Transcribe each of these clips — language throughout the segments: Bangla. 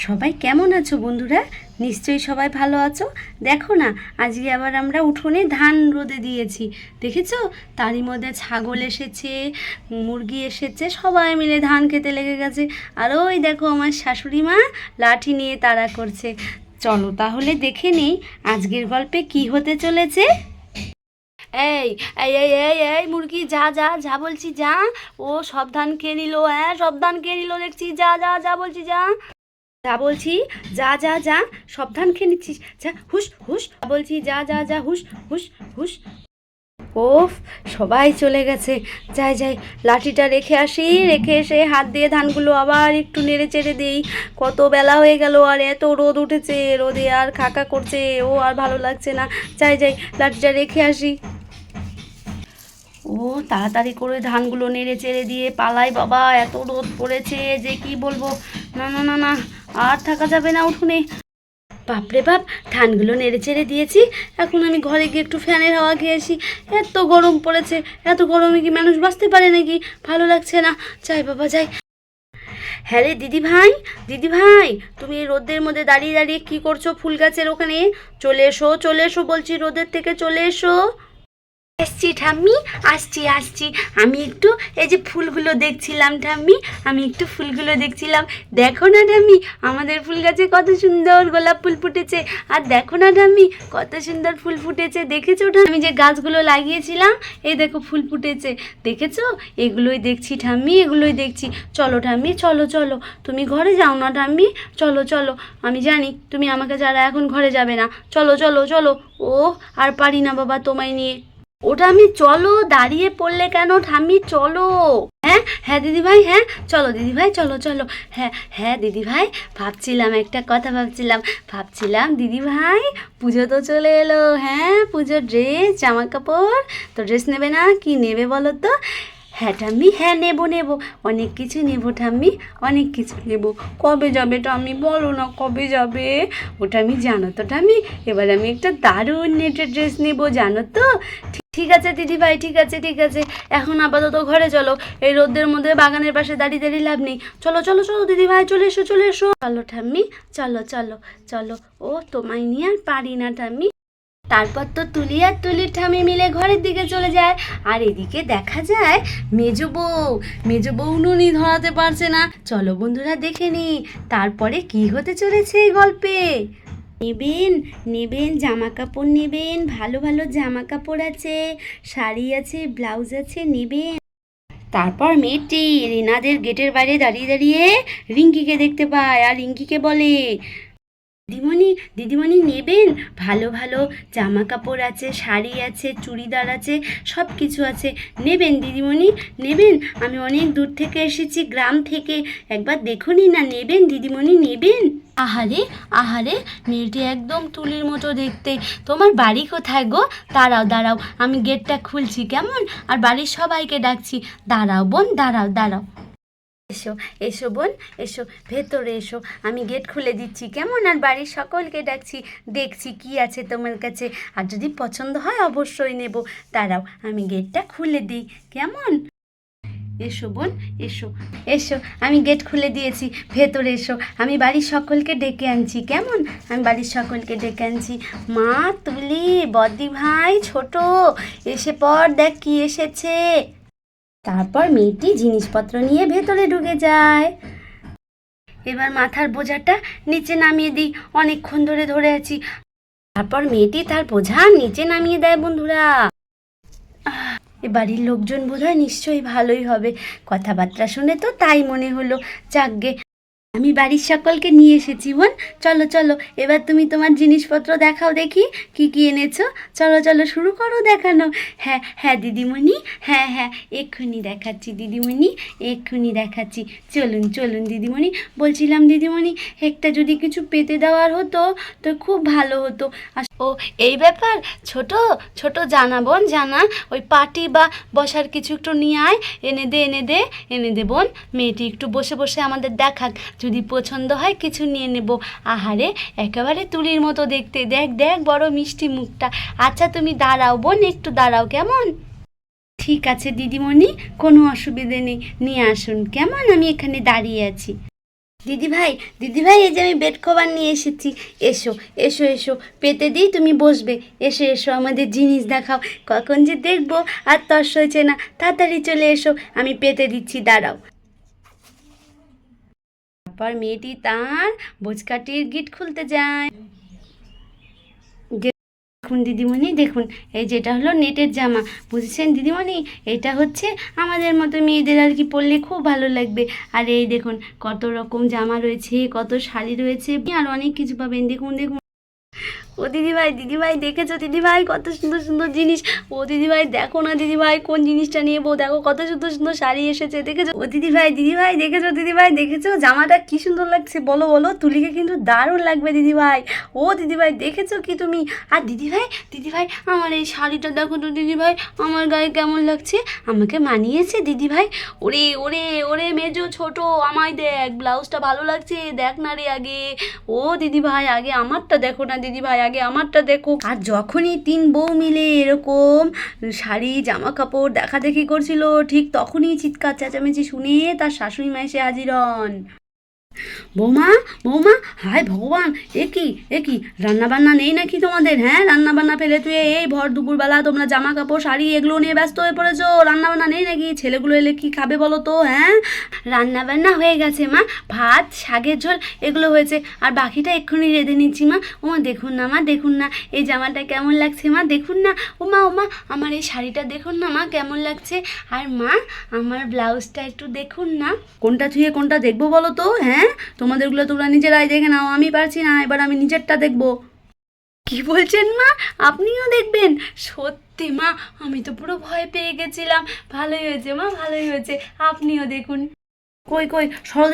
সবাই কেমন আছো বন্ধুরা? নিশ্চয়ই সবাই ভালো আছো। দেখো না, আজকে আবার আমরা উঠোনে ধান রোদে দিয়েছি, দেখেছো? তারই মধ্যে ছাগল এসেছে, মুরগি এসেছে, সবাই মিলে ধান খেতে লেগে গেছে। আর ওই দেখো আমার শাশুড়ি মা লাঠি নিয়ে তাড়া করছে। চলো তাহলে দেখে নেই আজকের গল্পে কি হতে চলেছে। এই এই এই এই এই মুরগি, যা যা যা বলছি যা। ও সব ধান খেয়ে নিল, হ্যাঁ সব ধান খেয়ে নিল দেখছি। যা যা যা বলছি যা, যা বলছি যা যা যা। সাবধান খেয়ে নিচ্ছিস, যা হুস হুস বলছি, যা যা যা হুস হুস হুস। ওফ, সবাই চলে গেছে। যাই যাই, লাঠিটা রেখে আসি, রেখে এসে হাত দিয়ে ধানগুলো আবার একটু নেড়ে চেড়ে দিই। কত বেলা হয়ে গেল আর এত রোদ উঠেছে, রোদে আর খাকা করছে, ও আর ভালো লাগছে না। যাই যাই, লাঠিটা রেখে আসি। ও তাড়াতাড়ি করে ধানগুলো নেড়ে চেড়ে দিয়ে পালাই বাবা, এত রোদ পড়েছে যে কি বলবো। না না না না, আর থাকা যাবে না উঠোনে। বাপরে বাপ, ধানগুলো নেড়ে চেড়ে দিয়েছি, এখন আমি ঘরে গিয়ে একটু ফ্যানের হাওয়া খেয়ে আসি। এত গরম পড়েছে, এত গরমে কি মানুষ বাঁচতে পারে নাকি? ভালো লাগছে না, যাই বাবা যাই। হ্যাঁ রে দিদি ভাই, দিদি ভাই, তুমি এই রোদের মধ্যে দাঁড়িয়ে দাঁড়িয়ে কি করছো ফুল গাছের ওখানে? চলে এসো বলছি, রোদের থেকে চলে এসো। আসছি ঠাম্মি, আসছি আসছি। আমি একটু এই যে ফুলগুলো দেখছিলাম ঠাম্মি, আমি একটু ফুলগুলো দেখছিলাম। দেখো না ঠাম্মি, আমাদের ফুল গাছে কত সুন্দর গোলাপ ফুল ফুটেছে। আর দেখো না ঠাম্মি, কত সুন্দর ফুল ফুটেছে, দেখেছো? আমি যে গাছগুলো লাগিয়েছিলাম, এই দেখো ফুল ফুটেছে, দেখেছো? এগুলোই দেখছি ঠাম্মি, এগুলোই দেখছি। চলো ঠাম্মি, চলো চলো, তুমি ঘরে যাও না ঠাম্মি, চলো চলো। আমি জানি তুমি আমাকে ছাড়া এখন ঘরে যাবে না, চলো চলো চলো। ও আর পারি না বাবা তোমায় নিয়ে। ওটা আমি, চলো, দাঁড়িয়ে পড়লে কেন ঠাম্মি, চলো। হ্যাঁ হ্যাঁ দিদিভাই, হ্যাঁ চলো দিদিভাই, চলো চলো। হ্যাঁ হ্যাঁ দিদিভাই, ভাবছিলাম একটা কথা, ভাবছিলাম দিদিভাই, পুজো তো চলে এলো, হ্যাঁ পুজোর ড্রেস, জামা কাপড়, তো ড্রেস নেবে না? কি নেবে বলো তো? হ্যাঁ ঠাম্মি, হ্যাঁ নেবো নেবো, অনেক কিছু নেবো ঠাম্মি, অনেক কিছু নেবো। কবে যাবে ঠাম্মি, বলো না কবে যাবে? ওটা আমি, জানো তো ঠাম্মি, এবার আমি একটা দারুণ নেটের ড্রেস নেবো, জানো তো। ঠিক আছে দিদিভাই, ঠিক আছে ঠিক আছে, এখন আপাতত ঘরে চলো, এই রোদের মধ্যে বাগানের পাশে দাঁড়িয়ে দাঁড়িয়ে লাভ নেই। চলো চলো চলো দিদিভাই, চলে এসো চলে এসো। চলো ঠাম্মি, চলো চলো চলো। ও তোমায় নিয়ে আর পারি না ঠাম্মি। তারপর তো তুলি আর তুলির ঠাম্মি মিলে ঘরের দিকে চলে যায়। আর এদিকে দেখা যায় মেজো বউ নুনি ধরাতে পারছে না। চলো বন্ধুরা দেখে নি তারপরে কি হতে চলেছে এই গল্পে। নেবেন নেবেন জামা কাপড় নেবেন, ভালো ভালো জামা কাপড় আছে, শাড়ি আছে, ব্লাউজ আছে, নেবেন। তারপর মেয়েটি রিনাদের গেটের বাইরে দাঁড়িয়ে দাঁড়িয়ে রিঙ্কিকে দেখতে পায়, আর রিঙ্কিকে বলে, দিদিমণি দিদিমণি নেবেন, ভালো ভালো জামা কাপড় আছে, শাড়ি আছে, চুড়িদার আছে, সব কিছু আছে, নেবেন দিদিমণি নেবেন। আমি অনেক দূর থেকে এসেছি, গ্রাম থেকে, একবার দেখুনই না, নেবেন দিদিমণি নেবেন। আহারে আহারে, মেয়েটি একদম তুলির মতো দেখতে। তোমার বাড়ি কোথায় গো? দাঁড়াও দাঁড়াও, আমি গেটটা খুলছি কেমন, আর বাড়ির সবাইকে ডাকছি। দাঁড়াও বোন, দাঁড়াও দাঁড়াও। এসো এসো বোন, এসো ভেতরে এসো, আমি গেট খুলে দিচ্ছি কেমন, আর বাড়ির সকলকে ডাকছি, দেখছি কি আছে তোমার কাছে, আর যদি পছন্দ হয় অবশ্যই নেব। দাঁড়াও আমি গেটটা খুলে দিই কেমন। এসো বোন, এসো এসো, আমি গেট খুলে দিয়েছি, ভেতরে এসো, আমি বাড়ির সকলকে ডেকে আনছি কেমন, আমি বাড়ির সকলকে ডেকে আনছি। মা, তুলি, বদ্দি ভাই, ছোট, এসে পর, দেখ কি এসেছে। তারপর মেয়েটি জিনিসপত্র নিয়ে ভেতরে ঢুকে যায়। এবার মাথার বোঝাটা নিচে নামিয়ে দিই, অনেকক্ষণ ধরে ধরে আছি। তারপর মেয়েটি তার বোঝা নিচে নামিয়ে দেয় বন্ধুরা। এ বাড়ির লোকজন বোধহয় নিশ্চয়ই ভালোই হবে, কথাবার্তা শুনে তো তাই মনে হলো। যাকগে, আমি বাড়ির সকলকে নিয়ে এসেছি বোন, চলো চলো, এবার তুমি তোমার জিনিসপত্র দেখাও দেখি, কি কি এনেছো। চলো চলো শুরু করো দেখানো। হ্যাঁ হ্যাঁ দিদিমণি, হ্যাঁ হ্যাঁ এক্ষুনি দেখাচ্ছি দিদিমণি, এক্ষুনি দেখাচ্ছি। চলুন চলুন দিদিমণি, বলছিলাম দিদিমণি, একটা যদি কিছু পেতে দেওয়ার হতো তো খুব ভালো হতো। ও এই ব্যাপার, ছোট ছোট জানা বোন জানা, ওই পাটি বা বসার কিছু একটু নিয়ে আয়, এনে দে এনে দে এনে দে বোন। মেয়েটি একটু বসে বসে আমাদের দেখাক, যদি পছন্দ হয় কিছু নিয়ে নেব। আহারে, একেবারে তুলির মতো দেখতে, দেখ দেখ বড় মিষ্টি মুখটা। আচ্ছা তুমি দাঁড়াও বোন, একটু দাঁড়াও কেমন। ঠিক আছে দিদিমণি, কোনো অসুবিধে নেই, নিয়ে আসুন কেমন, আমি এখানে দাঁড়িয়ে আছি। দিদি ভাই এই যে আমি বেড কভার নিয়ে এসেছি। এসো এসো এসো, পেতে দিই, তুমি বসবে। এসো এসো, আমাদের জিনিস দেখাও। কখন যে দেখবো আর তর সইছে না, তাড়াতাড়ি চলে এসো, আমি পেতে দিচ্ছি, দাঁড়াও। তারপর মেয়েটি তার বোচকাটির গিট খুলতে যায়। দেখুন দিদিমণি, দেখুন, এই যেটা হলো নেটের জামা, বুঝেছেন দিদিমণি? এটা হচ্ছে আমাদের মতো মেয়েদের আর কি পরলে খুব ভালো লাগবে। আর এই দেখুন কত রকম জামা রয়েছে, কত শাড়ি রয়েছে, আর অনেক কিছু পাবেন। দেখুন দেখুন, ও দিদিভাই দেখেছো দিদিভাই কত সুন্দর সুন্দর জিনিস? ও দিদিভাই দেখো না দিদিভাই, কোন জিনিসটা নেবো, দেখো কত সুন্দর সুন্দর শাড়ি এসেছে, দেখেছো? ও দিদিভাই দেখেছো জামাটা কি সুন্দর লাগছে, বলো বলো, তুলিকে কিন্তু দারুণ লাগবে দিদিভাই। ও দিদিভাই দেখেছো কি তুমি? আর দিদিভাই আমার এই শাড়িটা দেখো তো দিদিভাই, আমার গায়ে কেমন লাগছে, আমাকে মানিয়েছে দিদিভাই? ওরে ওরে ওরে মেজো ছোট, আমায় দেখ, ব্লাউজটা ভালো লাগছে, দেখ না রে আগে। ও দিদিভাই আগে আমারটা দেখো না দিদিভাই, আগে আমারটা দেখো। আর যখনই তিন বউ মিলে এরকম শাড়ি জামা কাপড় দেখা দেখি করছিল, ঠিক তখনই চিৎকার চেঁচামেচি শুনে তার শাশুড়ি মা এসে হাজির হন। বৌমা বৌমা, হায় ভগবান, এ কি রান্না বান্না নেই নাকি তোমাদের? হ্যাঁ, রান্না বান্না ফেলে তুই এই ভর দুপুরবেলা তোমরা জামা কাপড় শাড়ি এগুলো নিয়ে ব্যস্ত হয়ে পড়েছো, রান্না বান্না নেই নাকি? ছেলেগুলো এলে কি খাবে বলো তো? হ্যাঁ, রান্না বান্না হয়ে গেছে মা, ভাত শাকের ঝোল এগুলো হয়েছে, আর বাকিটা এক্ষুনি রেঁধে নিচ্ছি মা। ওমা দেখুন না মা, দেখুন না এই জামাটা কেমন লাগছে মা, দেখুন না। ওমা আমার এই শাড়িটা দেখুন না মা কেমন লাগছে, আর মা আমার ব্লাউজটা একটু দেখুন না। কোনটা ছুঁয়ে কোনটা দেখবো বলো তো? হ্যাঁ, তোমাদেরগুলো তোমরা নিজেরাই দেখে নাও, আমি পারছি না, এবার আমি নিজেরটা দেখবো। কি বলছেন মা, আপনিও দেখবেন? সত্যি মা, আমি তো পুরো ভয় পেয়ে গেছিলাম। ভালোই হয়েছে মা, ভালোই হয়েছে, আপনিও দেখুন। কই সরো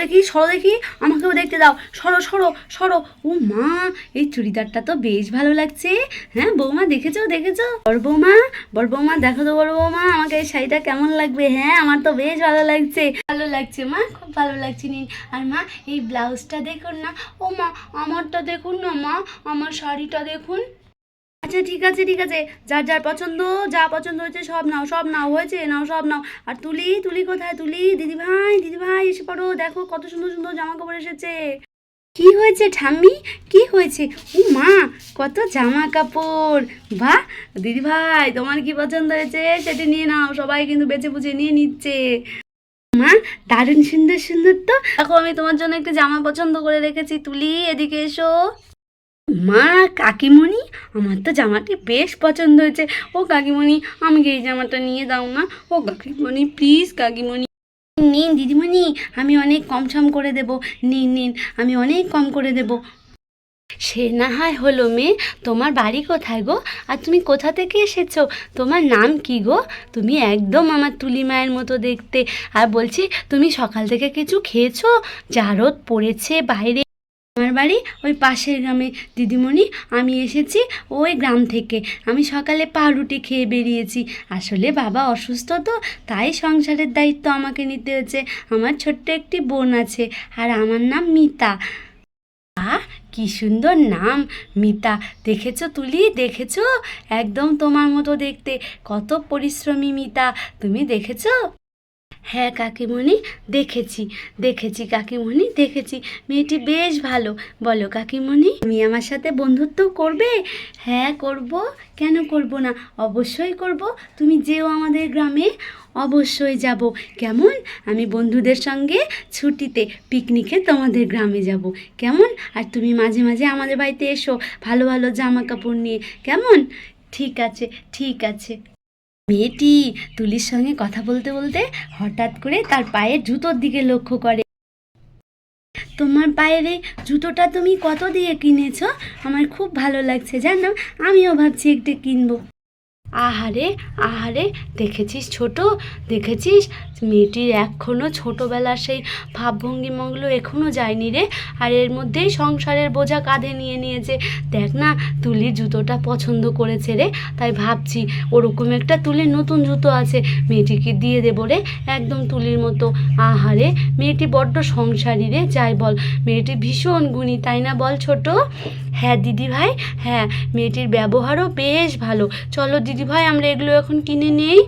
দেখি, আমাকেও দেখতে দাও, সরো। ও মা, এই চুড়িদারটা তো বেশ ভালো লাগছে। হ্যাঁ বৌমা, দেখেছো? বড় বৌমা দেখো তো, বড় বৌমা আমাকে এই শাড়িটা কেমন লাগবে? হ্যাঁ, আমার তো বেশ ভালো লাগছে মা, খুব ভালো লাগছে। নিন। আর মা এই ব্লাউজটা দেখুন না। ও মা, আমারটা দেখুন না মা, আমার শাড়িটা দেখুন। আচ্ছা ঠিক আছে, যার যা পছন্দ হয়েছে সব নাও, হয়েছে নাও, সব নাও। আর তুলি কোথায়? দিদিভাই এসে পড়ো, দেখো কত সুন্দর সুন্দর জামা কাপড় এসেছে। কি হয়েছে ঠাম্মি, কি হয়েছে? ও মা, কত জামা কাপড়! বাহ দিদিভাই, তোমার কি পছন্দ হয়েছে সেটা নিয়ে নাও, সবাই কিন্তু বেছে বুঝে নিয়ে নিচ্ছে। মা, দারুণ সুন্দর সুন্দর তো, দেখো আমি তোমার জন্য একটা জামা পছন্দ করে রেখেছি। তুলি, এদিকে এসো। মা, কাকিমণি, আমার তো জামাটি বেশ পছন্দ হয়েছে। ও কাকিমণি, আমাকে এই জামাটা নিয়ে দাও না। ও কাকিমণি প্লিজ, কাকিমণি। নিন দিদিমণি, আমি অনেক কম সম করে দেবো, নিন, আমি অনেক কম করে দেবো। সে না হয় হলো মেয়ে, তোমার বাড়ি কোথায় গো? আর তুমি কোথা থেকে এসেছো? তোমার নাম কি গো? তুমি একদম আমার তুলি মায়ের মতো দেখতে। আর বলছি, তুমি সকাল থেকে কিছু খেয়েছো? যা রোদ পড়েছে বাইরে। আমার বাড়ি ওই পাশের গ্রামে দিদিমণি, আমি এসেছি ওই গ্রাম থেকে। আমি সকালে পাউরুটি খেয়ে বেরিয়েছি। আসলে বাবা অসুস্থ তো, তাই সংসারের দায়িত্ব আমাকে নিতে হয়েছে। আমার ছোট্ট একটি বোন আছে, আর আমার নাম মিতা। আহ, কি সুন্দর নাম, মিতা। দেখেছো তুলি, দেখেছো? একদম তোমার মতো দেখতে, কত পরিশ্রমী মিতা, তুমি দেখেছো? হ্যাঁ কাকিমণি, দেখেছি কাকিমণি, দেখেছি। মেয়েটি বেশ ভালো। বলো কাকিমণি, তুমি আমার সাথে বন্ধুত্ব করবে? হ্যাঁ করব, কেন করব না, অবশ্যই করব। তুমি যেও আমাদের গ্রামে, অবশ্যই যাব। কেমন? আমি বন্ধুদের সঙ্গে ছুটিতে পিকনিকে তোমাদের গ্রামে যাব, কেমন? আর তুমি মাঝে মাঝে আমাদের বাড়িতে এসো, ভালো ভালো জামা কাপড় নিয়ে, কেমন? ঠিক আছে। মেয়েটি তুলির সঙ্গে কথা বলতে বলতে হঠাৎ করে তার পায়ের জুতোর দিকে লক্ষ্য করে। তোমার পায়ের এই জুতোটা তুমি কত দিয়ে কিনেছো? আমার খুব ভালো লাগছে জানো, আমিও ভাবছি একটু কিনবো। আহারে, দেখেছিস মেয়েটির এখনও ছোটোবেলার সেই ভাবভঙ্গিমাগুলো এখনও যায়নি রে। আর এর মধ্যেই সংসারের বোঝা কাঁধে নিয়ে নিয়েছে। দেখ না, তুলির জুতোটা পছন্দ করেছে রে, তাই ভাবছি ওরকম একটা তুলির নতুন জুতো আছে, মেয়েটিকে দিয়ে দেবো রে, একদম তুলির মতো। আহারে, মেয়েটি বড্ড সংসারী রে, যাই বল, মেয়েটি ভীষণ গুণী, তাই না বল ছোট? হ্যাঁ দিদিভাই, হ্যাঁ, মেয়েটির ব্যবহারও বেশ ভালো। চলো দিদিভাই, আমরা এগুলো এখন কিনে নেই।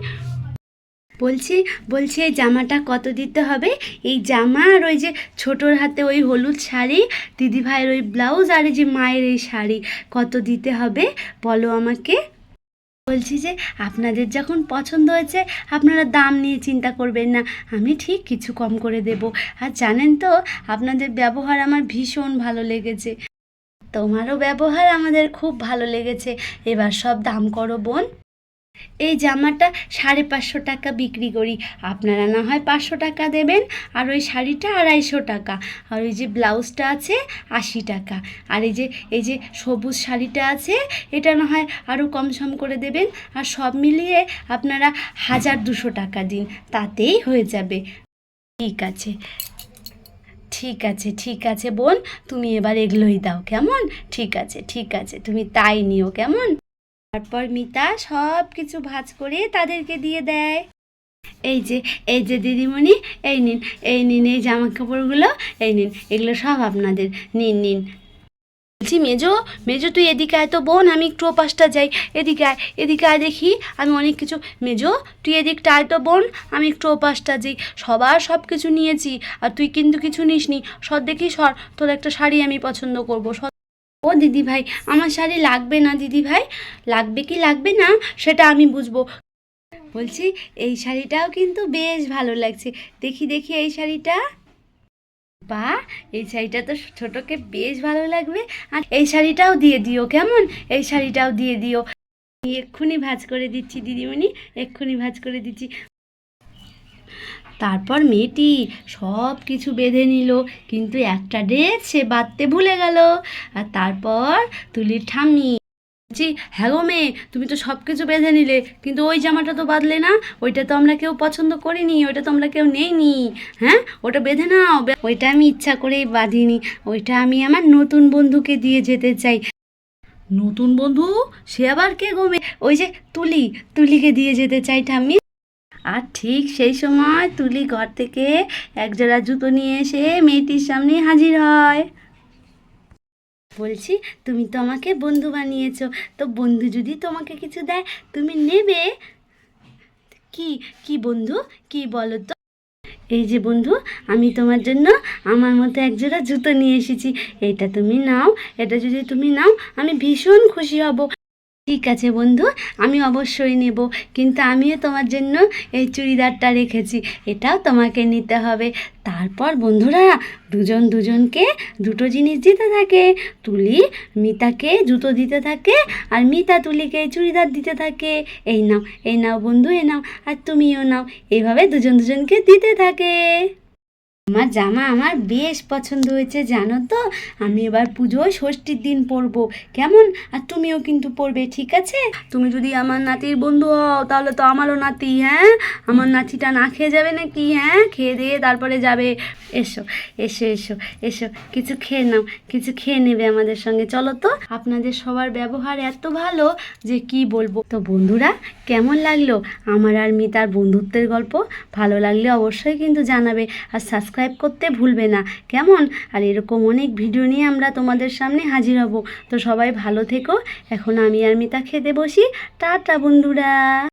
বলছি বলছি এই জামাটা কত দিতে হবে? এই জামা আর ওই যে ছোটোর হাতে ওই হলুদ শাড়ি, দিদিভাইয়ের ওই ব্লাউজ আর এই যে মায়ের এই শাড়ি কত দিতে হবে বলো আমাকে। বলছি যে আপনাদের যখন পছন্দ হয়েছে আপনারা দাম নিয়ে চিন্তা করবেন না, আমি ঠিক কিছু কম করে দেব। আর জানেন তো আপনাদের ব্যবহার আমার ভীষণ ভালো লেগেছে, তোমারও ব্যবহার আমাদের খুব ভালো লেগেছে। এবার সব দাম করো বোন। এই জামাটা 550 টাকা বিক্রি করি, আপনারা না হয় 500 টাকা দেবেন, আর ওই শাড়িটা 250 টাকা, আর ওই যে ব্লাউজটা আছে 80 টাকা, আর এই যে সবুজ শাড়িটা আছে এটা না হয় আরও কম সম করে দেবেন, আর সব মিলিয়ে আপনারা 1200 টাকা দিন, তাতেই হয়ে যাবে। ঠিক আছে ঠিক আছে ঠিক আছে বোন, তুমি এবার এগুলোই দাও কেমন? ঠিক আছে ঠিক আছে, তুমি তাই নিও কেমন। তারপর মিতা সব কিছু ভাঁজ করে তাদেরকে দিয়ে দেয়। এই যে দিদিমণি, এই নিন এই জামা কাপড়গুলো, এই নিন, এগুলো সব আপনাদের, নিন নিন। বলছি মেজো মেজো তুই এদিকে আয় তো বোন, আমি একটু ওপাশটা যাই, এদিকে আয় দেখি, আমি অনেক কিছু, মেজো তুই এদিকটা আয় তো বোন, আমি একটু ওপাশটা যাই, সবার সব কিছু নিয়েছি আর তুই কিন্তু কিছু নিসনি, সর দেখি সর, তোর একটা শাড়ি আমি পছন্দ করবো, সর। ও দিদিভাই, আমার শাড়ি লাগবে না দিদিভাই, লাগবে কি লাগবে না সেটা আমি বুঝবো। বলছি এই শাড়িটাও কিন্তু বেশ ভালো লাগছে, দেখি দেখি এই শাড়িটা, বাহ এই শাড়িটা তো ছোটোকে বেশ ভালো লাগবে, আর এই শাড়িটাও দিয়ে দিও কেমন, এই শাড়িটাও দিয়ে দিও। আমি এক্ষুনি ভাঁজ করে দিচ্ছি দিদিমণি, এক্ষুনি ভাঁজ করে দিচ্ছি। তারপর মেয়েটি সব কিছু বেঁধে নিল, কিন্তু একটা ড্রেস সে বাঁধতে ভুলে গেল। আর তারপর তুলির ঠাম্মি বলছি, হ্যাঁ গো মেয়ে, তুমি তো সব কিছু বেঁধে নিলে, কিন্তু ওই জামাটা তো বাঁধলে না, ওইটা তো আমরা কেউ পছন্দ করিনি, ওইটা তো আমরা কেউ নেইনি। হ্যাঁ ওটা বেঁধে নাও, ওইটা আমি ইচ্ছা করেই বাঁধিনি, ওইটা আমি আমার নতুন বন্ধুকে দিয়ে যেতে চাই। নতুন বন্ধু? সে আবার কে গো মেয়ে? ওই যে তুলিকে দিয়ে যেতে চাই ঠাম্মি। আর ঠিক সেই সময় তুলি ঘর থেকে একজোড়া জুতো নিয়ে এসে মেয়েটির সামনে হাজির হয়। বলছি তুমি তো আমাকে বন্ধু বানিয়েছো, তো বন্ধু যদি তোমাকে কিছু দেয় তুমি নেবে? কি কি বন্ধু, কি বলো তো? এই যে বন্ধু, আমি তোমার জন্য আমার মতো একজোড়া জুতো নিয়ে এসেছি, এটা তুমি নাও, এটা যদি তুমি নাও আমি ভীষণ খুশি হব। ঠিক আছে বন্ধু, আমি অবশ্যই নেব, কিন্তু আমিও তোমার জন্য এই চুড়িদারটা রেখেছি, এটাও তোমাকে নিতে হবে। তারপর বন্ধুরা দুজনকে দুটো জিনিস দিতে থাকে, তুলি মিতাকে জুতো দিতে থাকে, আর মিতা তুলিকে চুড়িদার দিতে থাকে। এই নাও বন্ধু, এই নাও, আর তুমিও নাও, এইভাবে দুজনকে দিতে থাকে। আমার জামা আমার বেশ পছন্দ হয়েছে জানো তো, আমি এবার পুজোয় ষষ্ঠীর দিন পরবো কেমন, আর তুমিও কিন্তু পরবে ঠিক আছে? তুমি যদি আমার নাতির বন্ধু হও তাহলে তো আমারও নাতি, হ্যাঁ আমার নাতিটা না খেয়ে যাবে নাকি? হ্যাঁ খেয়ে দিয়ে তারপরে যাবে। এসো এসো এসো এসো, কিছু খেয়ে নাও, কিছু খেয়ে নেবে আমাদের সঙ্গে, চলো তো। আপনাদের সবার ব্যবহার এত ভালো যে কি বলবো। তো বন্ধুরা কেমন লাগলো আমার আর মিতার বন্ধুত্বের গল্প? ভালো লাগলে অবশ্যই কিন্তু জানাবে, আর সাবস্ক্রাইব করতে ভুলবে না কেমন? আর এরকম অনেক ভিডিও নিয়ে আমরা তোমাদের সামনে হাজির হব। তো সবাই ভালো থেকো, এখন আমি আর মিতা খেতে বসি, টাটা বন্ধুরা।